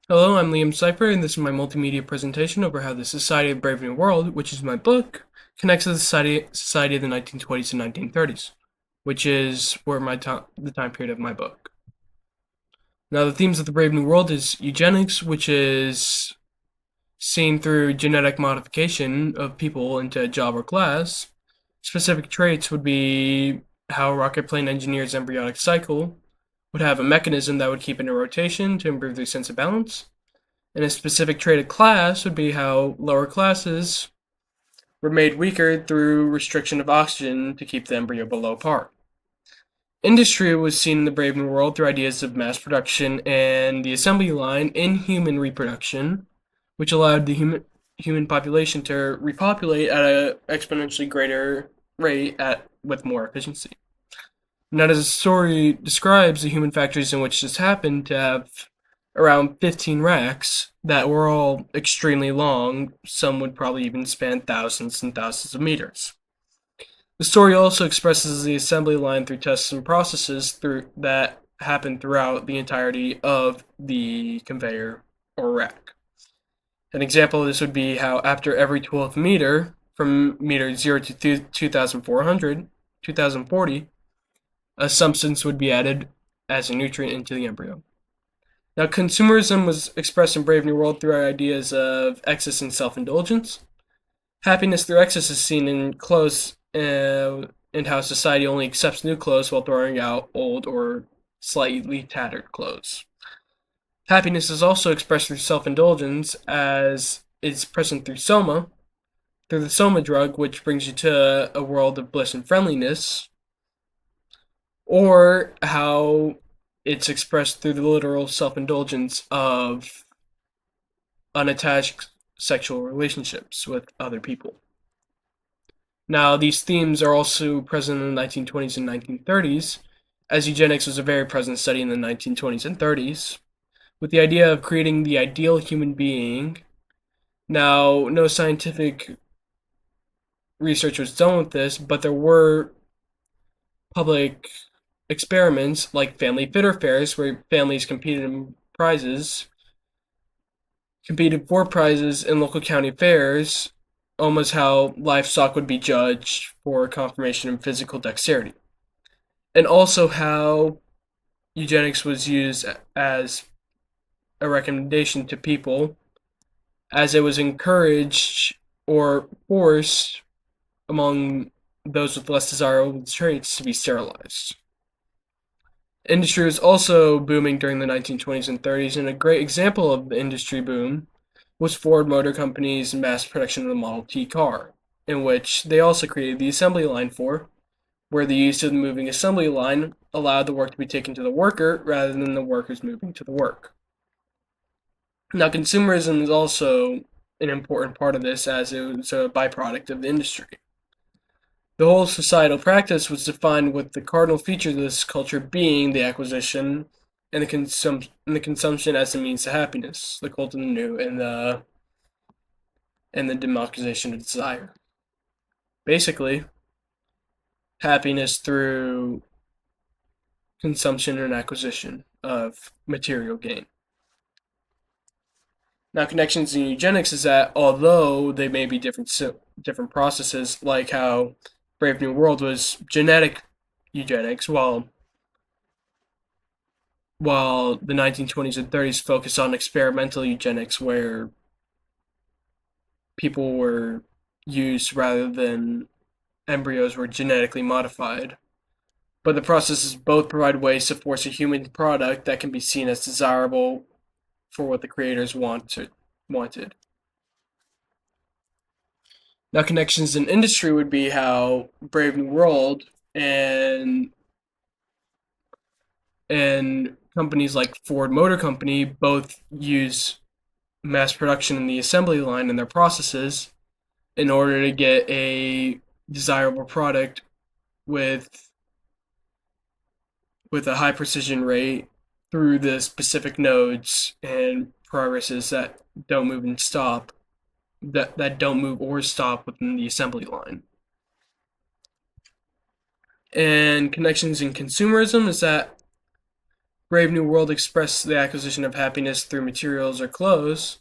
Hello, I'm Liam Cipher, and this is my multimedia presentation over how the Society of Brave New World, which is my book, connects to the society of the 1920s and 1930s, which is where the time period of my book. Now, the themes of the Brave New World is eugenics, which is seen through genetic modification of people into a job or class. Specific traits would be how a rocket plane engineer's embryonic cycle would have a mechanism that would keep it in rotation to improve their sense of balance. And a specific trait of class would be how lower classes were made weaker through restriction of oxygen to keep the embryo below par. Industry was seen in the Brave New World through ideas of mass production and the assembly line in human reproduction, which allowed the human population to repopulate at an exponentially greater rate with more efficiency. Now, as the story describes, the human factories in which this happened to have around 15 racks that were all extremely long. Some would probably even span thousands and thousands of meters. The story also expresses the assembly line through tests and processes that happen throughout the entirety of the conveyor or rack. An example of this would be how after every 12th meter, from meter 0 to 2400, 2040, a substance would be added as a nutrient into the embryo. Now, consumerism was expressed in Brave New World through our ideas of excess and self indulgence. Happiness through excess is seen in clothes and how society only accepts new clothes while throwing out old or slightly tattered clothes. Happiness is also expressed through self indulgence, as is present through the Soma drug, which brings you to a world of bliss and friendliness, or how it's expressed through the literal self indulgence of unattached sexual relationships with other people. Now, these themes are also present in the 1920s and 1930s, as eugenics was a very present study in the 1920s and 30s, with the idea of creating the ideal human being. Now, no scientific research was done with this, but there were public experiments like family fitter fairs where families competed for prizes in local county fairs, almost how livestock would be judged for confirmation of physical dexterity. And also how eugenics was used as a recommendation to people, as it was encouraged or forced among those with less desirable traits to be sterilized. Industry was also booming during the 1920s and 30s, and a great example of the industry boom was Ford Motor Company's mass production of the Model T car, in which they also created the assembly line for, where the use of the moving assembly line allowed the work to be taken to the worker rather than the workers moving to the work. Now, consumerism is also an important part of this, as it was a byproduct of the industry. The whole societal practice was defined with the cardinal features of this culture being the acquisition and the consumption as a means to happiness, the cult of the new, and the democratization of desire. Basically, happiness through consumption and acquisition of material gain. Now, connections in eugenics is that although they may be different processes, like how Brave New World was genetic eugenics, while the 1920s and 30s focused on experimental eugenics, where people were used rather than embryos were genetically modified. But the processes both provide ways to force a human product that can be seen as desirable for what the creators wanted. Now, connections in industry would be how Brave New World and and companies like Ford Motor Company both use mass production in the assembly line in their processes in order to get a desirable product with with a high precision rate through the specific nodes and progresses that don't move and stop that don't move or stop within the assembly line. And connections in consumerism is that Brave New World expressed the acquisition of happiness through materials or clothes,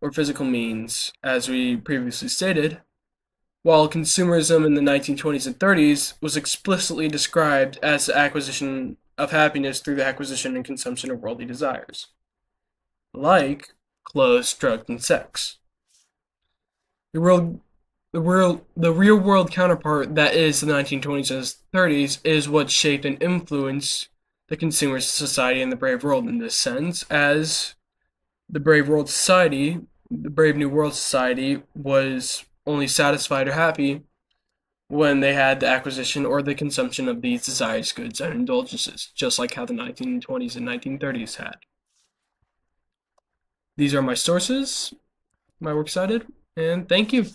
or physical means, as we previously stated, while consumerism in the 1920s and 30s was explicitly described as the acquisition of happiness through the acquisition and consumption of worldly desires, like clothes, drugs, and sex. The real world counterpart that is the 1920s and 30s is what shaped and influenced the consumer society and the brave world in this sense, as the brave new world society was only satisfied or happy when they had the acquisition or the consumption of these desired goods and indulgences, just like how the 1920s and 1930s had. These are my sources, my works cited, and thank you.